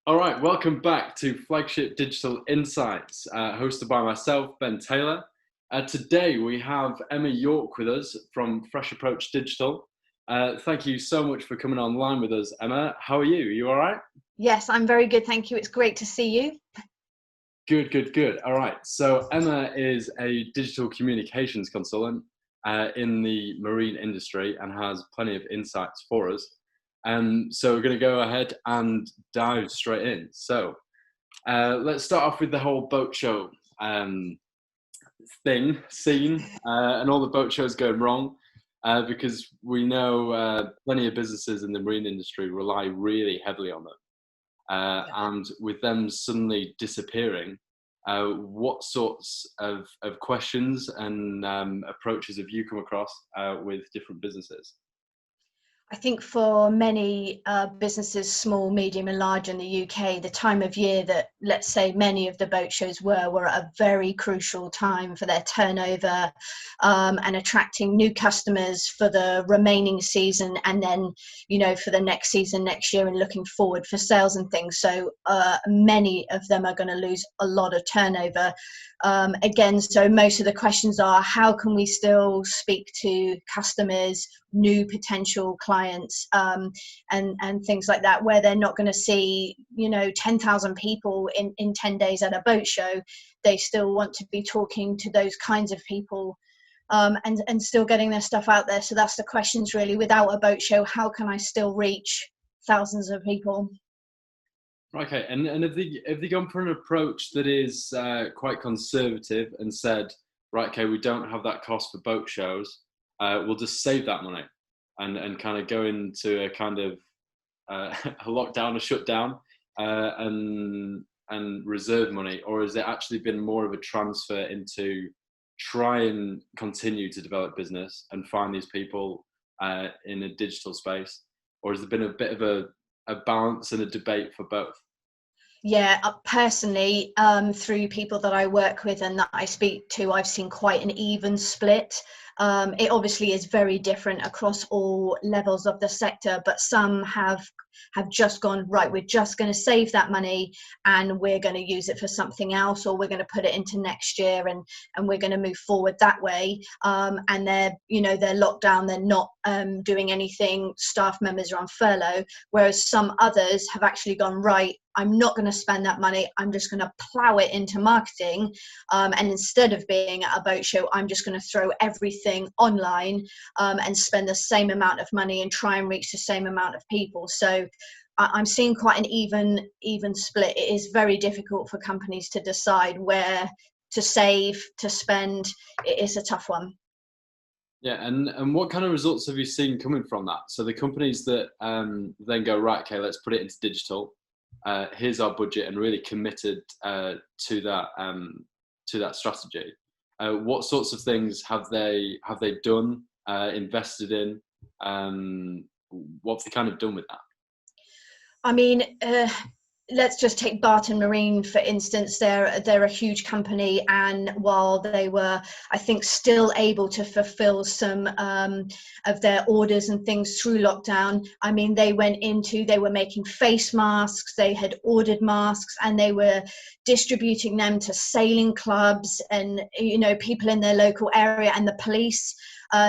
All right, welcome back to Flagship Digital Insights, hosted by myself, Ben Taylor. Today we have Emma York with us from Fresh Approach Digital. Thank you so much for coming online with us, Emma. How are you? Are you all right? Yes, I'm very good, thank you. It's great to see you. Good, good, good. All right, so Emma is a digital communications consultant in the marine industry and has plenty of insights for us. So we're going to go ahead and dive straight in. So let's start off with the whole boat show scene, and all the boat shows going wrong, because we know plenty of businesses in the marine industry rely really heavily on them. And with them suddenly disappearing, what sorts of questions and approaches have you come across with different businesses? I think for many businesses, small, medium and large in the UK, the time of year that, let's say, many of the boat shows were at a very crucial time for their turnover, and attracting new customers for the remaining season, and then, you know, for the next season next year, and looking forward for sales and things. So many of them are going to lose a lot of turnover. Again, so most of the questions are, how can we still speak to customers, new potential clients, and things like that, where they're not going to see, you know, 10,000 people in 10 days at a boat show. They still want to be talking to those kinds of people, and still getting their stuff out there. So that's the questions really. Without a boat show, how can I still reach thousands of people? Okay, and have they gone for an approach that is quite conservative and said, right, okay, we don't have that cost for boat shows, we'll just save that money and kind of go into a kind of a lockdown, a shutdown, and reserve money? Or has it actually been more of a transfer into try and continue to develop business and find these people in a digital space? Or has there been a bit of a balance and a debate for both? Yeah, personally, through people that I work with and that I speak to, I've seen quite an even split. It obviously is very different across all levels of the sector, but some have just gone, right, we're just going to save that money and we're going to use it for something else, or we're going to put it into next year, and we're going to move forward that way. And they're, you know, they're locked down, they're not doing anything, staff members are on furlough, whereas some others have actually gone, right, I'm not going to spend that money, I'm just going to plow it into marketing, and instead of being at a boat show, I'm just going to throw everything online, and spend the same amount of money and try and reach the same amount of people. So I'm seeing quite an even split. It is very difficult for companies to decide where to save, to spend. It is a tough one. Yeah, and what kind of results have you seen coming from that? So the companies that then go, right, okay, let's put it into digital. Here's our budget, and really committed to that strategy. What sorts of things have they done, invested in? What have they kind of done with that? I mean, let's just take Barton Marine for instance. They're a huge company, and while they were, I think, still able to fulfill some of their orders and things through lockdown, I mean, they were making face masks, they had ordered masks, and they were distributing them to sailing clubs and, you know, people in their local area and the police.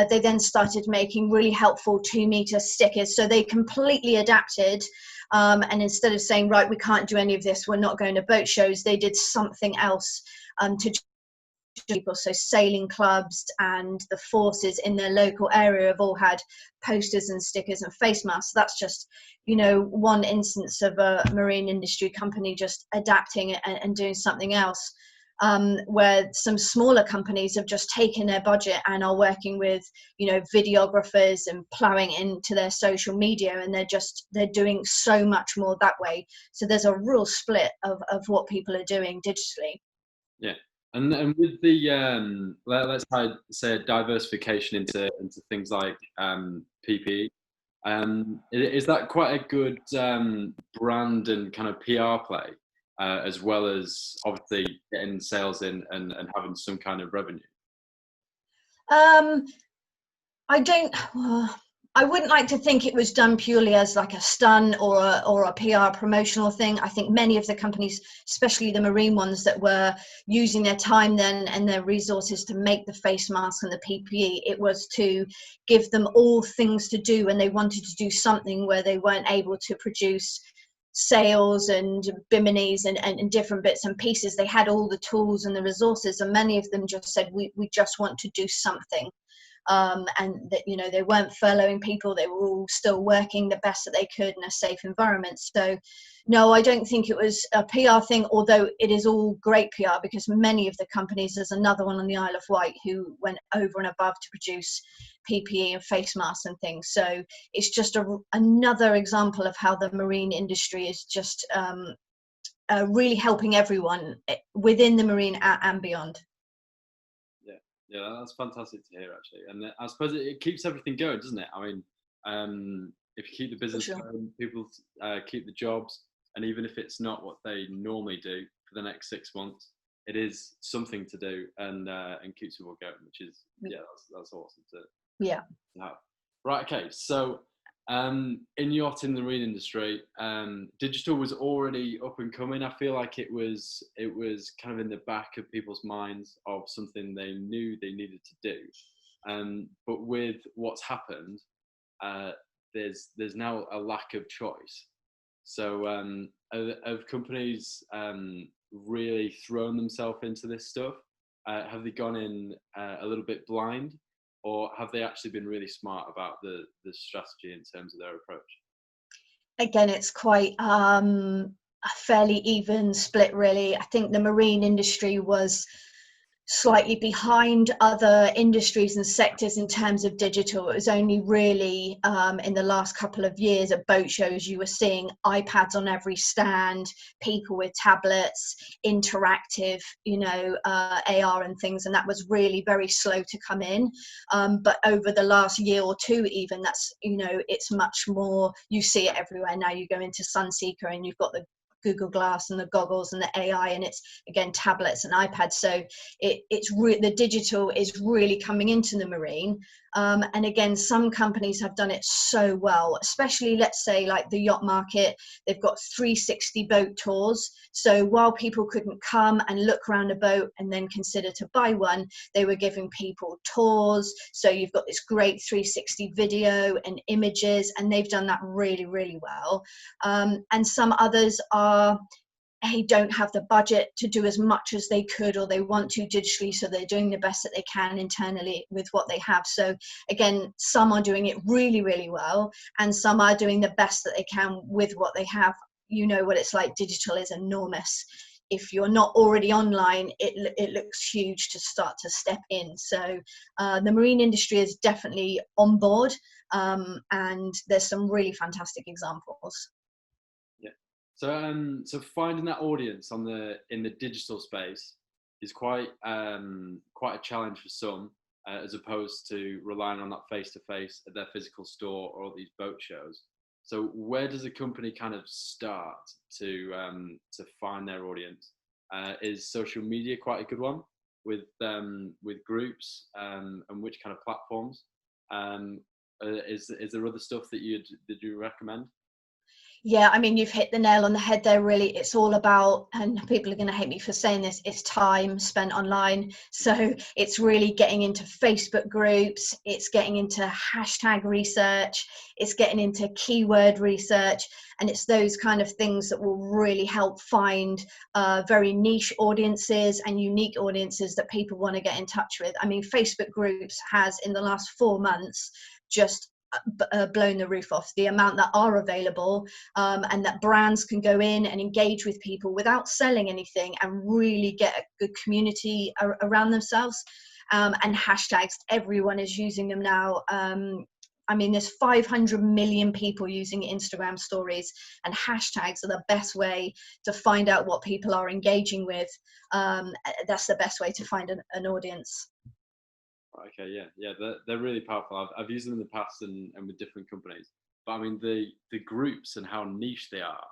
They then started making really helpful 2-meter stickers, so they completely adapted. And instead of saying, right, we can't do any of this, we're not going to boat shows, they did something else to people. So sailing clubs and the forces in their local area have all had posters and stickers and face masks. That's just, you know, one instance of a marine industry company just adapting and doing something else. Where some smaller companies have just taken their budget and are working with, you know, videographers and plowing into their social media, and they're doing so much more that way. So there's a real split of what people are doing digitally. Yeah, and with the let's say a diversification into things like PPE. Is that quite a good brand and kind of PR play, as well as obviously getting sales in and having some kind of revenue? I don't. I wouldn't like to think it was done purely as like a stunt or a PR promotional thing. I think many of the companies, especially the marine ones, that were using their time then and their resources to make the face mask and the PPE, it was to give them all things to do, and they wanted to do something where they weren't able to produce sails and biminis and different bits and pieces. They had all the tools and the resources, and many of them just said, we just want to do something. And that, you know, they weren't furloughing people, they were all still working the best that they could in a safe environment. So no, I don't think it was a PR thing, although it is all great PR, because many of the companies, there's another one on the Isle of Wight who went over and above to produce PPE and face masks and things. So it's just another example of how the marine industry is just really helping everyone within the marine and beyond. Yeah, that's fantastic to hear, actually. And I suppose it keeps everything going, doesn't it? I mean, if you keep the business going, people keep the jobs, and even if it's not what they normally do for the next 6 months, it is something to do, and keeps people going, which is that's awesome to have. Right, okay, so in the marine industry, digital was already up and coming. I feel like it was kind of in the back of people's minds of something they knew they needed to do. But with what's happened, there's now a lack of choice. So have companies really thrown themselves into this stuff? Have they gone in a little bit blind? Or have they actually been really smart about the strategy in terms of their approach? Again, it's quite a fairly even split, really. I think the marine industry was slightly behind other industries and sectors in terms of digital. It was only really in the last couple of years at boat shows you were seeing iPads on every stand, people with tablets, interactive, AR and things, and that was really very slow to come in. But over the last year or two, even, that's, it's much more, you see it everywhere now. You go into Sunseeker and you've got the Google Glass and the goggles and the AI, and it's again tablets and iPads. So the digital is really coming into the marine. And again, some companies have done it so well, especially, let's say, like the yacht market. They've got 360 boat tours. So while people couldn't come and look around a boat and then consider to buy one, they were giving people tours. So you've got this great 360 video and images, and they've done that really, really well. And some others don't have the budget to do as much as they could or they want to digitally, so they're doing the best that they can internally with what they have. So again, some are doing it really, really well, and some are doing the best that they can with what they have. You know what it's like, digital is enormous. If you're not already online, it looks huge to start to step in. So the marine industry is definitely on board, and there's some really fantastic examples. So finding that audience in the digital space is quite a challenge for some, as opposed to relying on that face-to-face at their physical store or these boat shows. So where does a company kind of start to find their audience? Is social media quite a good one with groups, and which kind of platforms? Is there other stuff that you recommend? Yeah, I mean, you've hit the nail on the head there, really. It's all about, and people are going to hate me for saying this, it's time spent online. So it's really getting into Facebook groups, it's getting into hashtag research, it's getting into keyword research, and it's those kind of things that will really help find very niche audiences and unique audiences that people want to get in touch with. I mean, Facebook groups has, in the last 4 months, just blown the roof off, the amount that are available, and that brands can go in and engage with people without selling anything and really get a good community around themselves. And hashtags, everyone is using them now. I mean, there's 500 million people using Instagram stories, and hashtags are the best way to find out what people are engaging with. That's the best way to find an audience. Okay, yeah, they're really powerful. I've used them in the past and with different companies. But I mean, the groups and how niche they are,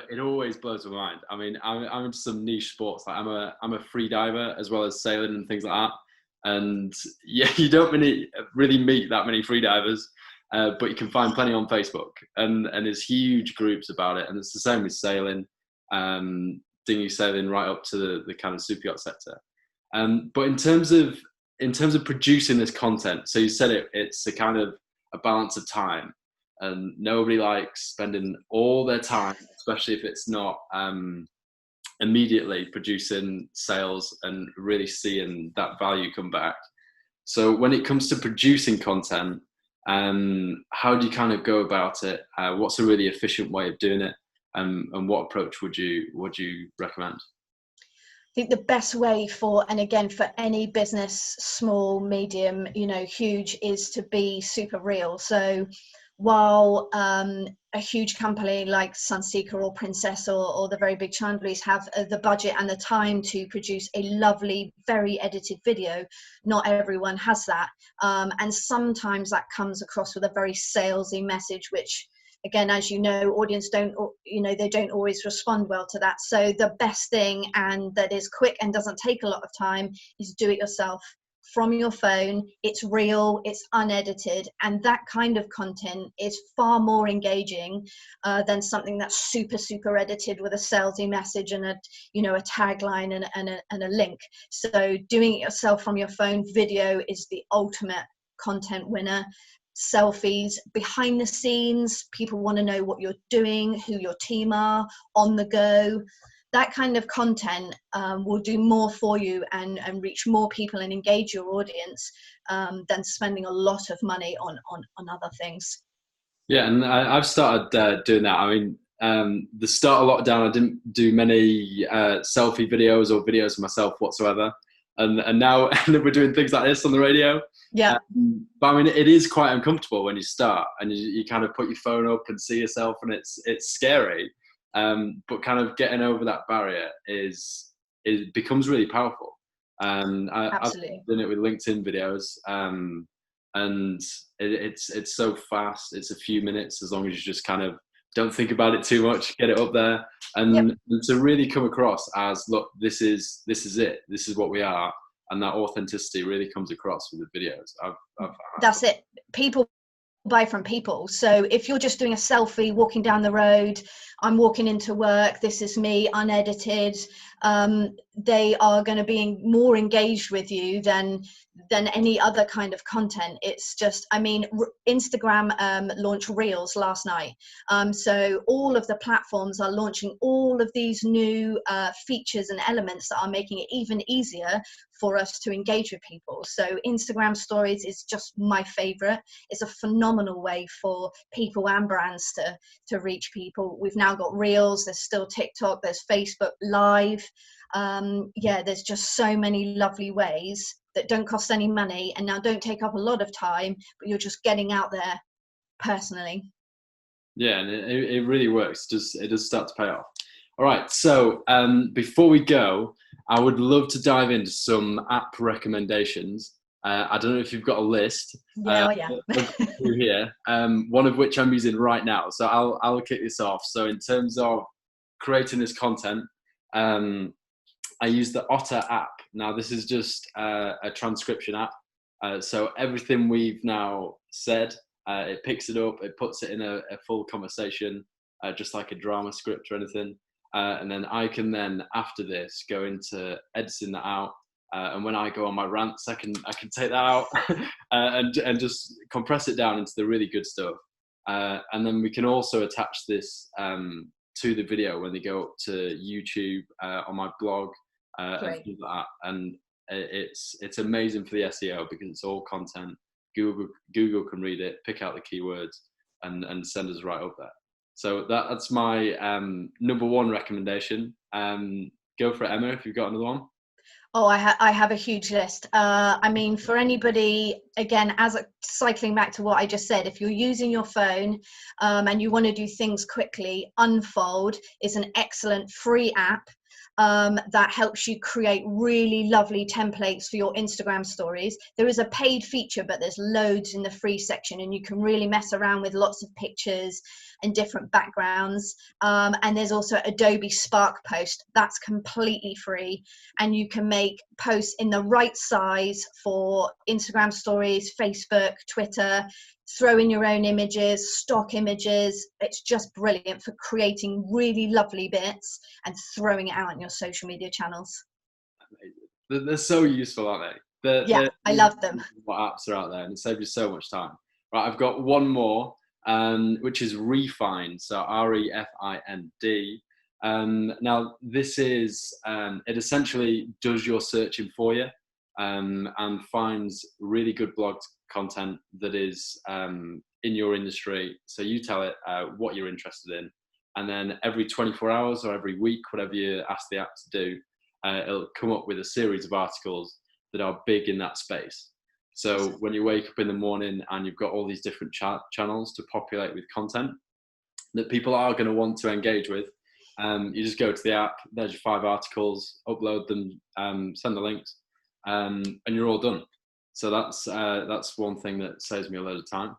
it always blows my mind. I mean, I'm into some niche sports. Like I'm a free diver as well as sailing and things like that. And yeah, you don't really meet that many free divers. but you can find plenty on Facebook, and there's huge groups about it, and it's the same with sailing, dinghy sailing, right up to the kind of super yacht sector. But in terms of producing this content, so you said it's a kind of a balance of time, and nobody likes spending all their time, especially if it's not immediately producing sales and really seeing that value come back. So when it comes to producing content, how do you kind of go about it? What's a really efficient way of doing it? And what approach would you recommend? I think the best way for, and again, for any business, small, medium, huge, is to be super real. So while a huge company like Sunseeker or Princess or the very big Chandleys have the budget and the time to produce a lovely, very edited video, not everyone has that. And sometimes that comes across with a very salesy message, which, again, as you know, audience they don't always respond well to that. So the best thing, and that is quick and doesn't take a lot of time, is do it yourself from your phone. It's real, it's unedited, and that kind of content is far more engaging than something that's super edited with a salesy message and a tagline and a link. So doing it yourself from your phone, video is the ultimate content winner. Selfies, behind the scenes, people want to know what you're doing, who your team are, on the go. That kind of content will do more for you and reach more people and engage your audience than spending a lot of money on other things. Yeah, and I've started doing that. I mean, the start of lockdown, I didn't do many selfie videos or videos of myself whatsoever. And now we're doing things like this on the radio. Yeah. But I mean, it is quite uncomfortable when you start and you kind of put your phone up and see yourself, and it's scary. But kind of getting over that barrier becomes really powerful. I've done it with LinkedIn videos, and it's so fast. It's a few minutes, as long as you just kind of don't think about it too much, get it up there, and to really come across as, look, this is it. This is what we are, and that authenticity really comes across with the videos. That's it. People buy from people. So if you're just doing a selfie walking down the road, I'm walking into work, this is me, unedited, they are going to be more engaged with you than any other kind of content. It's just, I mean, Instagram launched Reels last night. So all of the platforms are launching all of these new features and elements that are making it even easier for us to engage with people. So Instagram stories is just my favorite. It's a phenomenal way for people and brands to reach people. We've now got Reels, there's still TikTok, there's Facebook Live. There's just so many lovely ways that don't cost any money and now don't take up a lot of time, but you're just getting out there personally. Yeah, and it really works. It does start to pay off. All right, so before we go, I would love to dive into some app recommendations. I don't know if you've got a list. Through here, one of which I'm using right now. So I'll kick this off. So in terms of creating this content, I use the Otter app. Now this is just a transcription app. So everything we've now said, it picks it up, it puts it in a full conversation, just like a drama script or anything. And then I can after this go into editing that out. And when I go on my rants, I can take that out and just compress it down into the really good stuff. And then we can also attach this to the video when they go up to YouTube, on my blog, and things like that. And it's amazing for the SEO because it's all content. Google can read it, pick out the keywords, and send us right up there. So that's my number one recommendation. Go for it, Emma, if you've got another one. Oh, I have a huge list. I mean, for anybody, again, cycling back to what I just said, if you're using your phone and you want to do things quickly, Unfold is an excellent free app that helps you create really lovely templates for your Instagram stories. There is a paid feature, but there's loads in the free section, and you can really mess around with lots of pictures and different backgrounds. And there's also Adobe Spark Post. That's completely free, and you can make posts in the right size for Instagram stories, Facebook, Twitter. throw in your own images, stock images. It's just brilliant for creating really lovely bits and throwing it out on your social media channels. They're so useful, aren't they? Yeah, I love them. What apps are out there, and it saves you so much time. Right, I've got one more, which is Refind. So REFIND. Now, this is it essentially does your searching for you, and finds really good blog content that is in your industry. So you tell it what you're interested in, and then every 24 hours or every week, whatever you ask the app to do, it'll come up with a series of articles that are big in that space. So when you wake up in the morning and you've got all these different channels to populate with content that people are going to want to engage with, you just go to the app, there's your 5 articles, upload them, send the links, and you're all done. So that's one thing that saves me a load of time.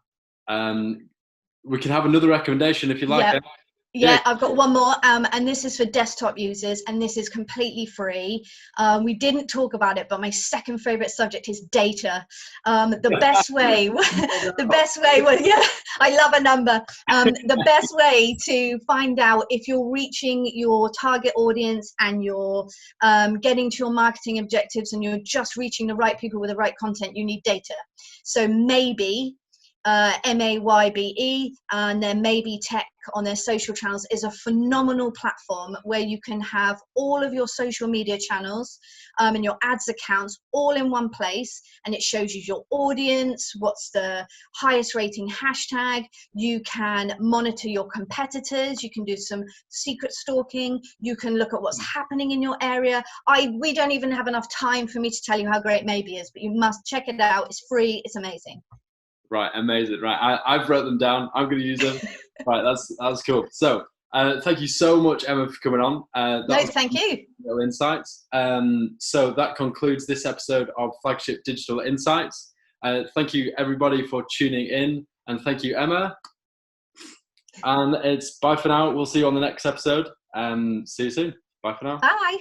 We can have another recommendation if you like. Yep. Yeah, I've got one more, and this is for desktop users, and this is completely free. We didn't talk about it, but my second favorite subject is data. The best way, yeah, I love a number. The best way to find out if you're reaching your target audience and you're getting to your marketing objectives and you're just reaching the right people with the right content, you need data. So maybe MAYBE, and then Maybe Tech on their social channels is a phenomenal platform where you can have all of your social media channels and your ads accounts all in one place, and it shows you your audience, what's the highest rating hashtag. You can monitor your competitors, you can do some secret stalking, you can look at what's happening in your area. We don't even have enough time for me to tell you how great Maybe is, but you must check it out. It's free, it's amazing. Right, amazing. Right, I've wrote them down. I'm going to use them. Right, that's cool. So, thank you so much, Emma, for coming on. Thank you. Digital Insights. So that concludes this episode of Flagship Digital Insights. Thank you, everybody, for tuning in, and thank you, Emma. And it's bye for now. We'll see you on the next episode. See you soon. Bye for now. Bye.